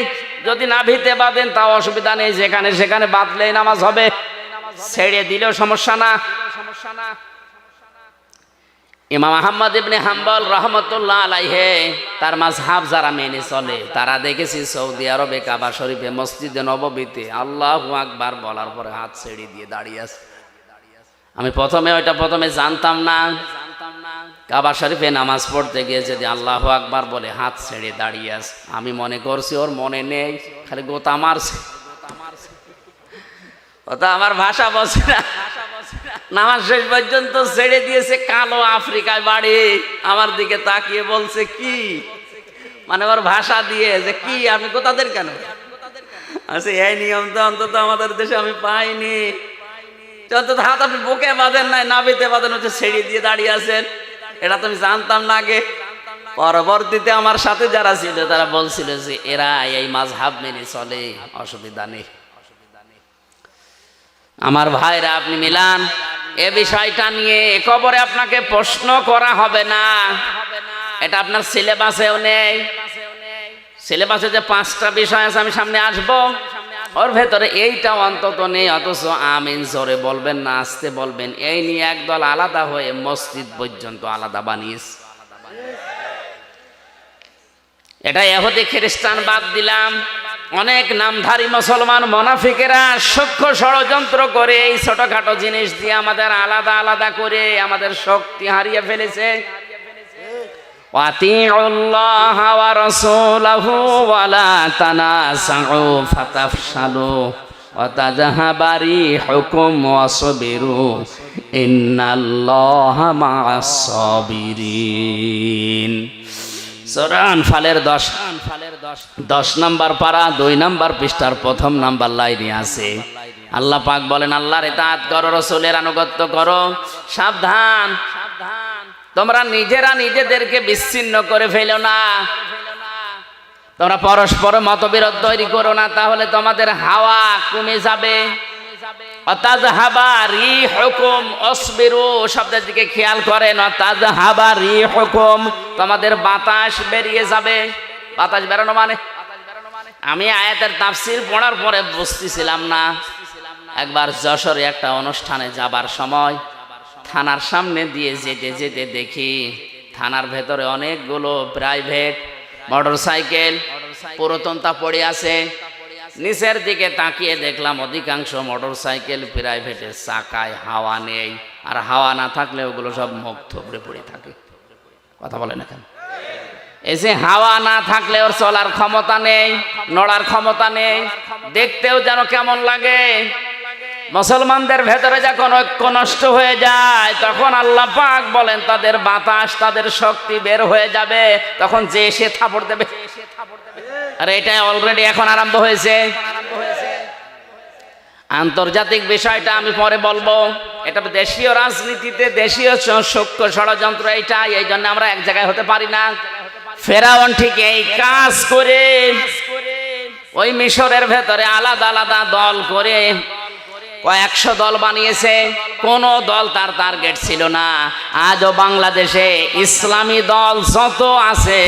যদি নাভিতে বাঁধেন তাও অসুবিধা নেই, যেখানে সেখানে বাঁধলেই নামাজ হবে, ছেড়ে দিলেও সমস্যা না। ইমাম আহমদ ইবনে হাম্বল রহমতুল্লাহ আলাইহে তার মাযহাব যারা মেনে চলে তারা দেখেছি সৌদি আরবে কাবা শরীফে মসজিদে নববীতে আল্লাহু আকবার বলার পরে হাত ছেড়ে দিয়ে দাঁড়িয়ে আছে। আমি প্রথমে জানতাম না, কাবা শরীফে নামাজ পড়তে গিয়ে যদি আল্লাহু আকবার বলে হাত ছেড়ে দাঁড়িয়ে আছে, আমি মনে করছি ওর মনে নেই, খালি গোতা মারছে। ওটা আমার ভাষা বলছে না, নামাজ শেষ পর্যন্ত ছেড়ে দিয়েছে। কালো আফ্রিকায় বাড়ি, আমার দিকে তাকিয়ে বলছে কি, মানে ওর ভাষা দিয়ে যে কি আপনি গোতাদের কেন? আচ্ছা এই নিয়ম তো অন্তত আমাদের দেশে আমি পাইনি। অন্তত হাত আপনি বুকে বাঁধেন নাই, নাভিতে বাঁধেন, হচ্ছে ছেড়ে দিয়ে দাঁড়িয়ে আছেন, এটা তো আমি জানতাম না আগে। পরবর্তীতে আমার সাথে যারা ছিল তারা বলছিল যে এরা এই মাযহাব মেনে চলে, অসুবিধা নেই। আমার ভাইরা, আপনি মিলান এ বিষয়টা নিয়ে কবরে আপনাকে প্রশ্ন করা হবে না, এটা আপনার সিলেবাসেও নেই। সিলেবাসে যে 5টা বিষয় আছে আমি সামনে আসবো, ওর ভেতরে এইটা অন্তত নেই। অথচ আমিন জোরে বলবেন না আস্তে বলবেন, এই নিয়ে একদল আলাদা হয়ে মসজিদ পর্যন্ত আলাদা বানিয়েছে। এটা ইহুদি খ্রিস্টান বাদ দিলাম, অনেক নামধারী মুসলমান মুনাফিকেরা সূক্ষ্ম ষড়যন্ত্র করে এই ছোটখাটো জিনিস দিয়ে আমাদের আলাদা আলাদা করে আমাদের শক্তি হারিয়ে ফেলেছে। ওয়াতিউল্লাহ ওয়া রাসূলাহু ওয়া লা তানাসাউ ফাতাফশালু ওয়া তাযহাবা রিহুকুম ওয়াসবিরু ইন্নাল্লাহা মা'আস সাবিরিন। সূরা আনফালের 10 নম্বর পারা 2 নম্বর পৃষ্ঠার 1ম নাম্বার লাইনে আছে আল্লাহ পাক বলেন, আল্লাহর ইতাআত করো, রাসূলের আনুগত্য করো, সাবধান তোমরা নিজেরা নিজেদেরকে বিচ্ছিন্ন করে ফেলো না, তোমরা পরস্পর মতবিরোধ তৈরি করো না, তাহলে তোমাদের হাওয়া কমে যাবে। অতাযহাবা রিহুকুম ওয়াসবিরু শব্দের দিকে খেয়াল করেন, অতাযহাবা রিহুকুম তোমাদের বাতাস বেরিয়ে যাবে। বাতাস বেরোনো মানে, আমি আয়াতের তাফসীর পড়ার পরে বুঝতেছিলাম না। একবার যশোরে একটা অনুষ্ঠানে যাবার সময় থানার সামনে দিয়ে যেতে যেতে দেখি থানার ভেতরে অনেকগুলো প্রাইভেট মোটরসাইকেল পুরাতনতা পড়ে আছে। নিচের দিকে তাকিয়ে দেখলাম অধিকাংশ মোটরসাইকেল প্রাইভেটের চাকায় হাওয়া নেই, আর হাওয়া না থাকলে ওগুলো সব মুখ থুবড়ে পড়ে থাকে। কথা বলে না কেন? এই যে হাওয়া না থাকলে ওর চলার ক্ষমতা নেই, নড়ার ক্ষমতা নেই, দেখতেও যেন কেমন লাগে। মুসলমানদের ভেতরে যখন ঐক্য নষ্ট হয়ে যায় তখন আল্লাহ পাক বলেন তাদের বাতাস, তাদের শক্তি বের হয়ে যাবে, তখন যে সে থাপড় দেবে। আর এটা অলরেডি এখন আরম্ভ হয়েছে। আন্তর্জাতিক বিষয়টা আমি পরে বলবো, এটা দেশীয় রাজনীতিতে দেশীয় সূক্ষ্ম ষড়যন্ত্র এইটা, এই জন্য আমরা এক জায়গায় হতে পারি না। ফেরাউন ঠিক এই কাজ করে ওই মিশরের ভেতরে আলাদা আলাদা দল করে কয়েকশো দল বানিয়েছে, কোন দল তার টার্গেট ছিল না। আজও বাংলাদেশে ইসলামী দল যত আছে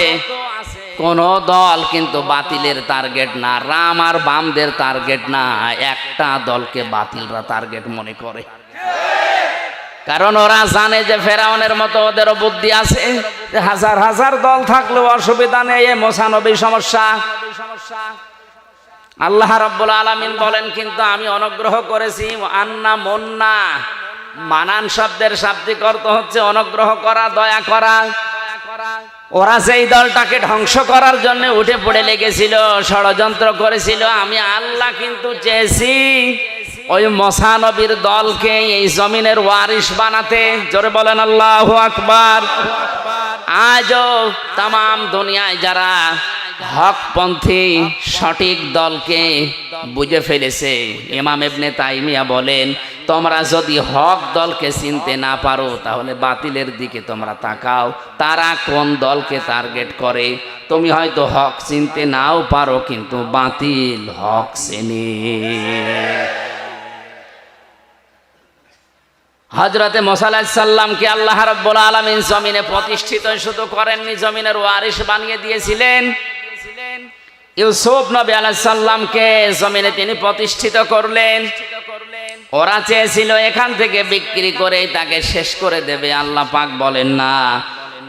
কোন দল কিন্তু বাতিলের টার্গেট না, রাম আর বামদের টার্গেট না, একটা দলকে বাতিলরা টার্গেট মনে করে। কারণ ওরা জানে যে ফেরাউনের মতো ওদেরও বুদ্ধি আছে, যে হাজার হাজার দল থাকলেও অসুবিধা নেই, এ মোসানবী সমস্যা। আল্লাহ রাব্বুল আলামিন বলেন, কিন্তু আমি অনুগ্রহ করেছি আন্না মন্না, মানান শব্দের শাব্দিক অর্থ হচ্ছে অনুগ্রহ করা, দয়া করা। ওরা সেই দলটাকে ধ্বংস করার জন্য উঠে পড়ে লেগেছিল, ষড়যন্ত্র করেছিল। আমি আল্লাহ কিন্তু চেয়েছি ওই মুসা নবীর দলকে এই জমিনের ওয়ারিস বানাতে। জোরে বলেন আল্লাহু আকবার। আজও তাম দুনিয়ায় যারা হকপন্থী সঠিক দলকে বুঝে ফেলেছে, ইমাম ইবনে তাইমিয়া বলেন, তোমরা যদি হক দলকে চিনতে না পারো তাহলে বাতিলের দিকে তোমরা তাকাও, তারা কোন দলকে টার্গেট করে। তুমি হয়তো হক চিনতে নাও পারো, কিন্তু বাতিল হক চেনে। হযরতে মুসা আলাইহিস সালামকে আল্লাহ রাব্বুল আলামিন জমিনে প্রতিষ্ঠিত শুধু করেননি, জমিনের ওয়ারিশ বানিয়ে দিয়েছিলেন। ইউসুফ নবী আলাইহিস সালামকে জমিনে তিনি প্রতিষ্ঠিত করলেন। ওরা চেয়েছিল এখান থেকে বিক্রি করে তাকে শেষ করে দেবে, আল্লাহ পাক বলেন না,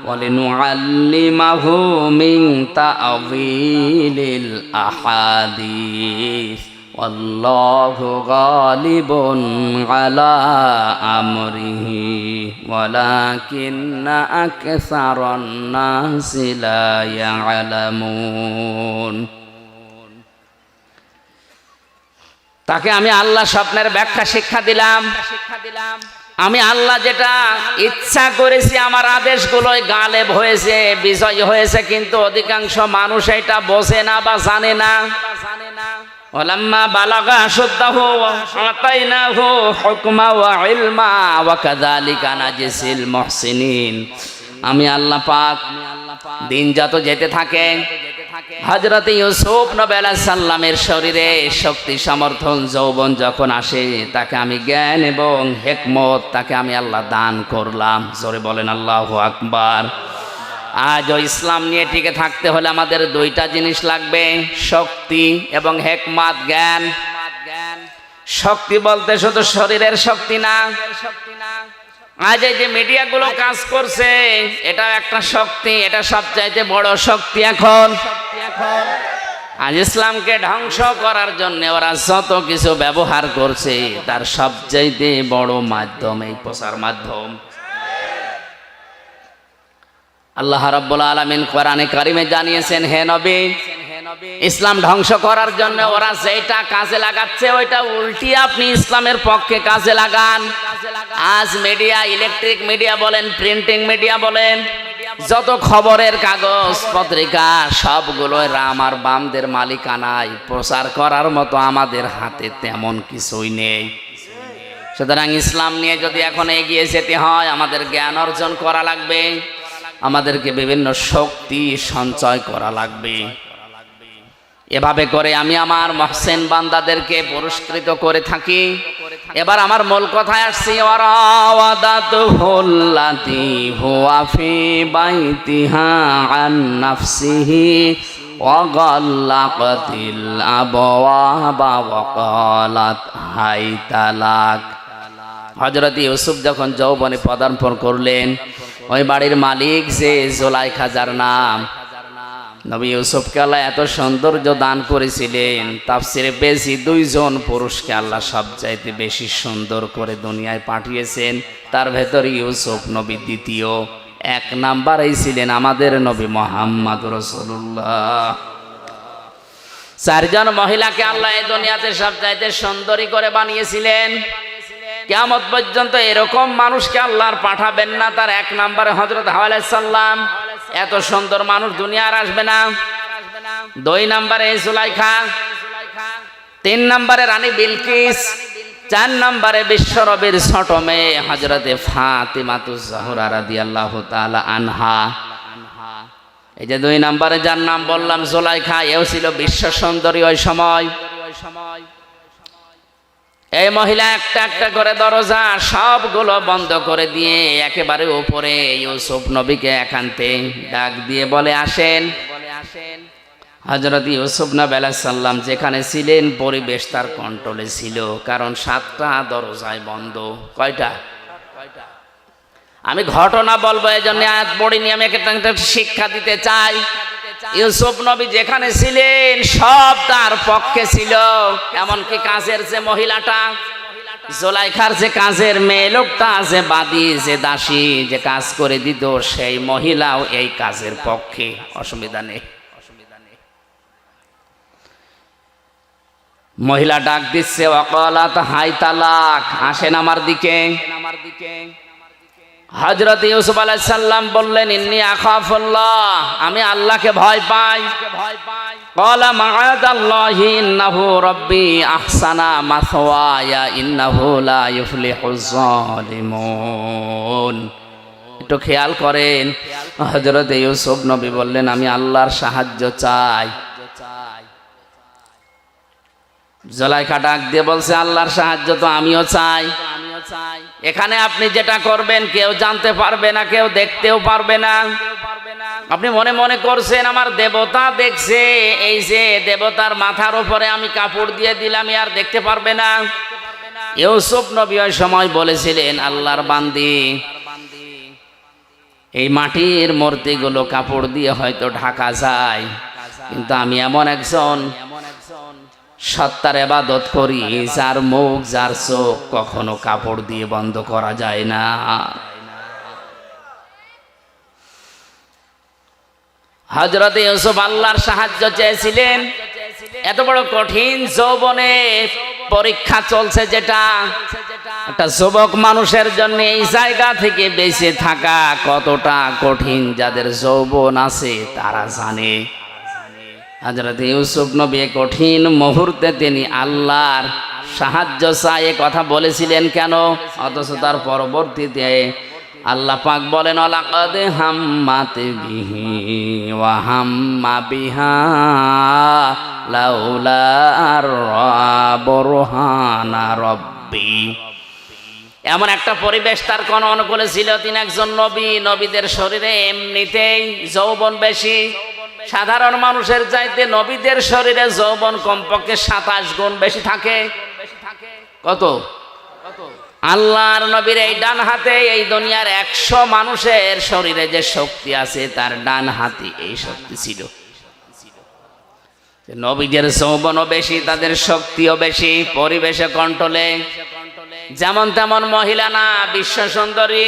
ওয়ালিনুআল্লিমাহু মিন তা'ওয়িলিল আহাদিস ওয়াল্লাহু গালিবুন আলা আমরিহি ওয়ালাকিন্না আকসারান নাসি লা ইয়ালামুন। তাকে আমি আল্লাহ স্বপ্নের ব্যাখ্যা শিক্ষা দিলাম। আমি আল্লাহ যেটা ইচ্ছা করেছি আমার আদেশগুলোই গালেব হয়েছে, বিজয় হয়েছে, কিন্তু অধিকাংশ মানুষ এটা বোঝে না বা জানে না। ওয়ালাম্মা বালাগা আশুদ্দাহু আতাইনাহু হুকমা ওয়া ইলমা ওয়া কাযালিকা নাজিসিল মুহসিনিন। আমি আল্লাহ পাক দিন যত যেতে থাকে, হযরত ইউসুফ নবী আলাইহিস সালামের শরীরে শক্তি সমর্থন যৌবন যখন আসে, তাকে আমি জ্ঞান এবং হিকমত তাকে আমি আল্লাহ দান করলাম। জোরে বলেন আল্লাহু আকবার। আজ ইসলাম নিয়ে টিকে থাকতে হলে আমাদের দুইটা জিনিস লাগবে, শক্তি এবং হিকমত, জ্ঞান। শক্তি বলতে শুধু শরীরের শক্তি না, আজ এই যে মিডিয়াগুলো কাজ করছে এটা একটা শক্তি, এটা সবচাইতে বড় শক্তি। এখন আজ ইসলামকে ধ্বংস করার জন্য ওরা যত কিছু ব্যবহার করছে তার সবচাইতে বড় মাধ্যম এই প্রচার মাধ্যম। আল্লাহ রাব্বুল আলামিন কোরআনে কারিমে জানিয়েছেন, হে নবী, ইসলাম ধ্বংস করার জন্য ওরা যেটা কাজে লাগাচ্ছে ওইটা উল্টি আপনি ইসলামের পক্ষে কাজে লাগান। আজ মিডিয়া, ইলেকট্রিক মিডিয়া বলেন, প্রিন্টিং মিডিয়া বলেন, যত খবরের কাগজ পত্রিকা সবগুলোই রাম আর বামদের মালিকানায়। প্রচার করার মতো আমাদের হাতে তেমন কিছুই নেই। সুতরাং ইসলাম নিয়ে যদি এখন এগিয়ে যেতে হয় আমাদের জ্ঞান অর্জন করা লাগবে, আমাদেরকে বিভিন্ন শক্তি সঞ্চয় করা লাগবে। এভাবে করে আমি আমার মুহসিন বান্দাদেরকে পুরস্কৃত করে থাকি। এবার আমার মূল কথায় আসছি, ওয়ারাওয়াদাতুহুল্লাতী হুয়া ফি বাইতিহা আন নাফসিহি ওয়া গাল্লাকাতিল আবওয়াবা ওয়া ক্বালাত হাইতা লাক। হযরত ইউসুফ যখন যৌবনে পদার্পণ করলেন, ওই বাড়ির মালিক যে জুলাইখা, যার নাম, নবী ইউসুফকে আল্লাহ এত সৌন্দর্য দান করেছিলেন, তাফসিরে বেশি দুইজন পুরুষকে আল্লাহ সবচাইতে বেশি সুন্দর করে দুনিয়ায় পাঠিয়েছেন। তার ভেতর ইউসুফ নবী দ্বিতীয়, এক নাম্বারেই ছিলেন আমাদের নবী মুহাম্মদ রাসূলুল্লাহ। চারজন মহিলাকে আল্লাহ এই দুনিয়াতে সবচাইতে সুন্দরী করে বানিয়েছিলেন। কিয়ামত পর্যন্ত এরকম মানুষকে আল্লাহ আর পাঠাবেন না। তার এক নম্বরে হযরত হাওয়া আলাইহিস সালাম, এত সুন্দর মানুষ দুনিয়া আর আসবে না। দুই নম্বরে জুলাইখা, তিন নম্বরে রানী বিলকিস, চার নম্বরে বিশ্বনবীর ছোট মেয়ে হযরতে ফাতিমাতুজ জাহরা রাদিয়াল্লাহু তাআলা আনহা। এই যে দুই নম্বরে যার নাম বললাম জুলাইখা, এও ছিল বিশ্ব সুন্দরী ওই সময়। এই মহিলা একটা একটা করে দরজা সবগুলো বন্ধ করে দিয়ে একেবারে উপরে ইউসুফ নবীকে একান্তে ডাক দিয়ে বলে, আসেন। হযরত ইউসুফ নবী আলাইহিস সালাম যেখানে ছিলেন পরিবেশ তার কন্ট্রোলে ছিল, কারণ 7টা দরজায় বন্ধ। কয়টা? আমি ঘটনা বলবো, এই জন্য আয়াত পড়িনি, আমি একটা শিক্ষা দিতে চাই। ইউসুফ নবী যেখানে ছিলেন সব তার পক্ষে ছিল, এমনকি কাজের যে মহিলাটা, জুলাইখার যে কাজের মেয়ে লোকটা, যে বাদী, যে দাসী, যে কাজ করে দিত, সেই মহিলাও এই কাজের পক্ষে। অসুবিধা নেই। মহিলা ডাক দিচ্ছে, ওয়াকালাত হাইতা লাক, আসেন আমার দিকে। হযরত ইউসুফ আলাইহিস সালাম বললেন, ইন্নী আখাফুল্লাহ, আমি আল্লাহকে ভয় পাই। ক্বালা মাআদাল্লাহি ইন্নাহু রাব্বি আহসানা মাসওয়ায়া ইন্নাহু লা ইফলিহুজ জালিমুন। একটু খেয়াল করেন, হযরত ইউসুফ নবী বললেন, আমি আল্লাহর সাহায্য চাই। জুলাইখা ডাক দিয়ে বলছে, আল্লাহর সাহায্য তো আমিও চাই। এখানে আপনি যেটা করবেন কেউ জানতে পারবে না, কেউ দেখতেও পারবে না। আপনি মনে মনে করছেন আমার দেবতা দেখছে, এই যে দেবতার মাথার উপরে আমি কাপড় দিয়ে দিলাম, আর দেখতে পারবে না। ইউসুফ নবী ওই সময় বলেছিলেন, আল্লাহর বান্দি, এই মাটির মূর্তিগুলো কাপড় দিয়ে হয়তো ঢাকা যায়, কিন্তু আমি এমন একজন সত্তার ইবাদত করি যার মুখ যার চোখ কখনো কাপড় দিয়ে বন্ধ করা যায় না। হযরত ইউসুফ আল্লাহর সাহায্য চেয়েছিলেন। এত বড় কঠিন যৌবনে পরীক্ষা চলছে, যেটা একটা যুবক মানুষের জন্য এই জায়গা থেকে বেঁচে থাকা কতটা কঠিন, যাদের যৌবন আছে তারা জানে। হযরত ইউসুফ নবী কঠিন মুহূর্তে তিনি আল্লাহর সাহায্য চাই কথা বলেছিলেন কেন? অথচ তার পরবর্তীতে আল্লাহ পাক বলেন, লাকাদ হাম্মাত বিহি ওয়া হাম্মা বিহা লাউলা বুরহানা রাব্বি। এমন একটা পরিবেশ তার কোন অনুকূলে ছিল, তিনি একজন নবী। নবীদের শরীরে এমনিতেই যৌবন বেশি, সাধারণ মানুষের চাইতে নবীদের শরীরে যৌবন কমপক্ষে 27 গুণ বেশি থাকে। কত? আল্লাহর নবীর এই ডান হাতে এই দুনিয়ার 100 মানুষের শরীরে যে শক্তি আছে তার ডান হাতে এই শক্তি ছিল। নবীদের যৌবনও বেশি, তাদের শক্তিও বেশি, পরিবেশে কন্ট্রোলে। যেমন তেমন মহিলা না, বিশ্ব সুন্দরী।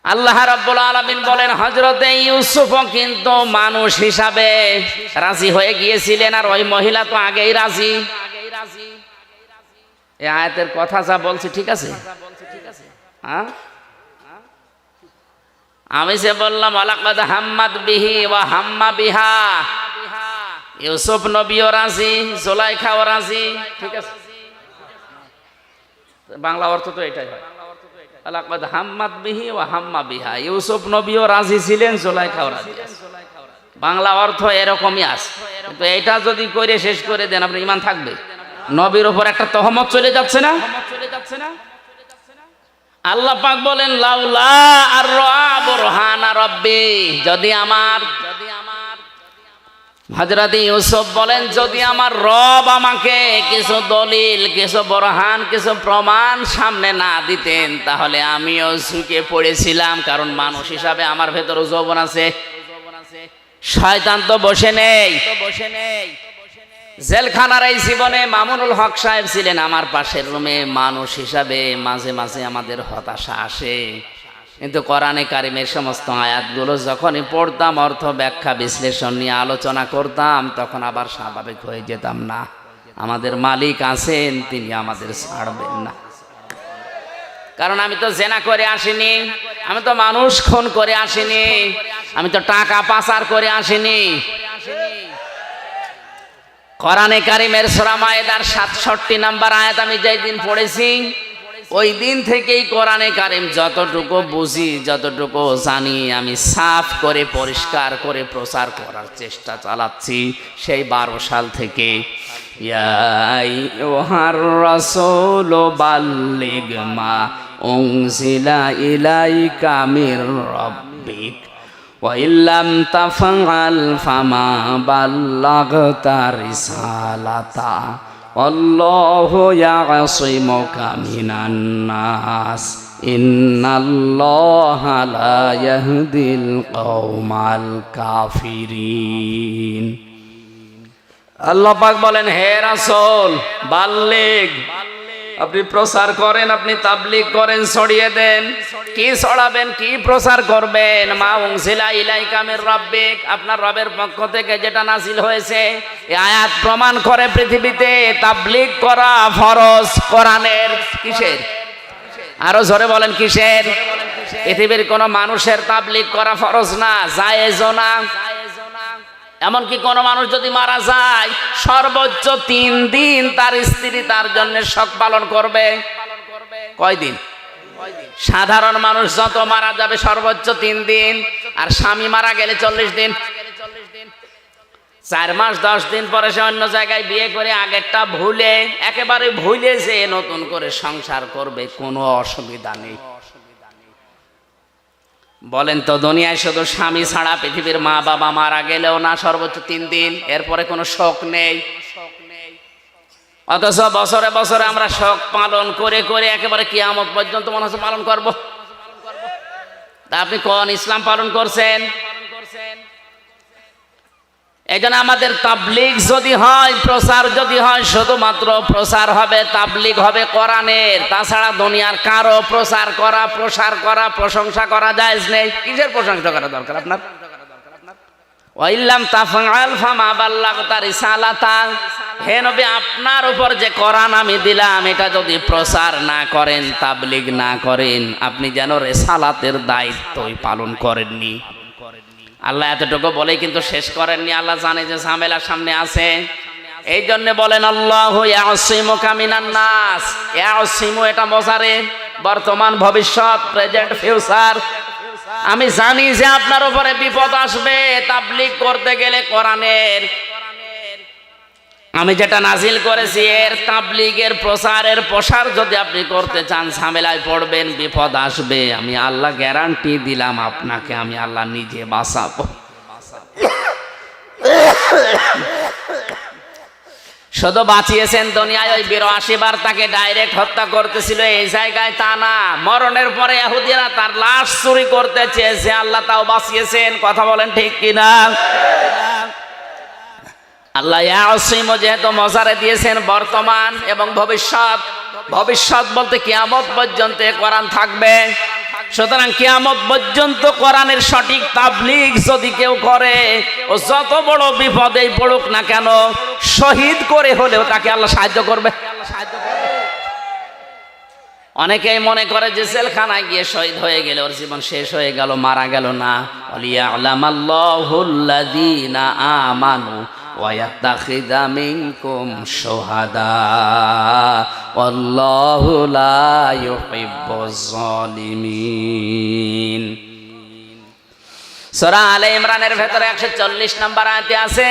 আল্লাহ রাব্বুল আলামিন বলেন, হযরতে ইউসুফও কিন্তু মানুষ হিসাবে রাজি হয়ে গিয়েছিলেন, আর ওই মহিলা তো আগেই রাজি। এই আয়াতের কথা যা বলছি ঠিক আছে? হ্যাঁ, আমি যে বললাম লাকাদ হাম্মাত বিহি ওয়া হাম্মা বিহা, ইউসুফ নবীও রাজি, জুলাইখাও রাজি, ঠিক আছে? বাংলা অর্থ তো এটাই হয়, লাকাদ হাম্মাত বিহি ওয়া হাম্মা বিহা। ইউসুফ নবীও রাজি ছিলেন, জুলাইখাও রাজি। বাংলা অর্থ এরকমই আছে, কিন্তু এটা যদি করে শেষ করে দেন আপনার ঈমান থাকবে? নবীর উপর একটা তহমত চলে যাচ্ছে না? আল্লাহ পাক বলেন, লাউলা বুরহানা রাব্বি, যদি আমার, হযরত ইউসুফ বলেন, যদি আমার রব আমাকে কিছু দলিল, কিছু বুরহান, কিছু প্রমাণ সামনে না দিতেন, তাহলে আমিও ঝুঁকে পড়েছিলাম। কারণ মানুষ হিসাবে আমার ভেতরে যৌবন আছে, শয়তান তো বসে নেই। জেলখানার এই জীবনে মামুনুল হক সাহেব ছিলেন আমার পাশের রুমে। মানুষ হিসাবে মাঝে মাঝে আমাদের হতাশা আসে, কিন্তু কোরআনে কারিমের সমস্ত আয়াতগুলো যখনই পড়তাম, অর্থ ব্যাখ্যা বিশ্লেষণ নিয়ে আলোচনা করতাম, তখন আবার স্বাভাবিক হয়ে যেতাম না। আমাদের মালিক আছেন, তিনি আমাদের ছাড়বেন না। কারণ আমি তো জেনা করে আসিনি, আমি তো মানুষ খুন করে আসিনি, আমি তো টাকা পাচার করে আসিনি। কোরআনে কারিমের সূরা মায়েদার 67 নম্বর আয়াত আমি যেই দিন পড়েছি, ওই দিন থেকেই কোরআনে কারিম যতটুকু বুঝি, যতটুকু জানি, আমি সাফ করে পরিষ্কার করে প্রচার করার চেষ্টা চালাচ্ছি সেই 12 সাল থেকে। ইয়া আইয়ুহার রাসূলু বাল্লিগ মা উনজিলা ইলাইকা মির রাব্বিক ওয়া ইল্লাম তাফআল ফামা বাল্লাগতা রিসালাতা আল্লাহু ইয়াসিমুকা মিনান নাস ইন্নাল্লাহা লা ইয়াহদিল কওমাল কাফিরিন। আল্লাহ পাক বলেন, হে রাসূল, বাল্লিগ, আপনি প্রচার করেন, আপনি তাবলীগ করেন, ছড়িয়ে দেন। কি ছড়াবেন, কি প্রচার করবেন? মা উনজিলা ইলাইকা মির রাব্বিক, আপনার রবের পক্ষ থেকে যেটা নাযিল হয়েছে। এই আয়াত প্রমাণ করে পৃথিবীতে তাবলীগ করা ফরজ কোরআনের। কিসের? আরো জোরে বলেন কিসের? পৃথিবীর কোন মানুষের তাবলীগ করা ফরজ না, জায়েজও না। এমনকি কোন মানুষ যদি মারা যায় সর্বোচ্চ 3 দিন তার স্ত্রী তার জন্য শোক পালন করবে। কয়দিন? সাধারণ মানুষ যত মারা যাবে সর্বোচ্চ 3 দিন, আর স্বামী মারা গেলে 40 দিন। 4 মাস 10 দিন পরে সে অন্য জায়গায় বিয়ে করে আগেরটা ভুলে, একেবারে ভুলে যে নতুন করে সংসার করবে, কোনো অসুবিধা নেই। বলেন তো, দুনিয়ায় শুধু স্বামী ছাড়া পৃথিবীর মা বাবা মারা গেলেও না সর্বোচ্চ 3 দিন, এরপরে কোনো শোক নেই। অথচ বছরে বছরে আমরা শোক পালন করে করে একেবারে কিয়ামত পর্যন্ত মনে হচ্ছে পালন করব। তা আপনি কোন ইসলাম পালন করছেন? এই জন্য আমাদের তাবলীগ যদি হয়, প্রচার যদি হয়, শুধুমাত্র প্রচার হবে, তাবলীগ হবে কোরআনের। তাছাড়া দুনিয়ার কারো প্রচার করা, প্রসার করা, প্রশংসা করা জায়েজ নেই। কিসের প্রশংসা করা দরকার আপনার? ওয়াইল্লাম তাফআল ফামা বাল্লাগতা রিসালাতা। হে নবী, আপনার উপর যে কোরআন আমি দিলাম, এটা যদি প্রচার না করেন, তাবলীগ না করেন, আপনি যেন রিসালাতের দায়িত্বই পালন করেননি। আল্লাহ এতটুকু বলেই কিন্তু শেষ করেননি। আল্লাহ জানে যে ঝামেলা সামনে আছে, এই জন্য বলেন আল্লাহু ইয়াসিমুকা মিনান নাস। ইয়াসিমু এটা বোঝারে বর্তমান, ভবিষ্যৎ, প্রেজেন্ট, ফিউচার। আমি জানি যে আপনার উপরে বিপদ আসবে তাবলীগ করতে গেলে কোরআনের। আমি যেটা নাজিল করেছি এর তাবলীগের প্রচারের প্রসার যদি আপনি করতে চান, ঝামেলায় পড়বেন, বিপদ আসবে। আমি আল্লাহ গ্যারান্টি দিলাম আপনাকে, আমি আল্লাহ নিজে বাঁচাবো। শুধু বাঁচিয়েছেন দুনিয়ায়, ওই 82 বার তাকে ডাইরেক্ট হত্যা করতেছিল, এই জায়গায় তা না। মরণের পরে ইহুদিরা তার লাশ চুরি করতে চেয়েছে, আল্লাহ তাও বাঁচিয়েছেন। কথা বলেন ঠিক কিনা? আল্লাহ ইয়াসিম যেহেতু মজারে দিয়েছেন বর্তমান এবং ভবিষ্যৎ, ভবিষ্যৎ বলতে কিয়ামত পর্যন্ত কোরআন থাকবে। সুতরাং কিয়ামত পর্যন্ত কোরআনের সঠিক তাবলীগ যদি কেউ করে, ও যত বড় বিপদেই পড়ুক না কেন, শহীদ করে হলেও তাকে আল্লাহ সাহায্য করবে। অনেকেই মনে করে যে জেলখানায় গিয়ে শহীদ হয়ে গেলে ওর জীবন শেষ হয়ে গেল, মারা গেল না। ওয়ালিয়ালামাল্লাহুল্লাযীনা আমানু ওয়ায়াত্তাখিযা মিনকুম শুহাদা ওয়াল্লাহু লা ইউহিব্বুজ জালিমিন। সূরা আলে ইমরানের ভেতরে 140 নম্বর আয়াতে আছে,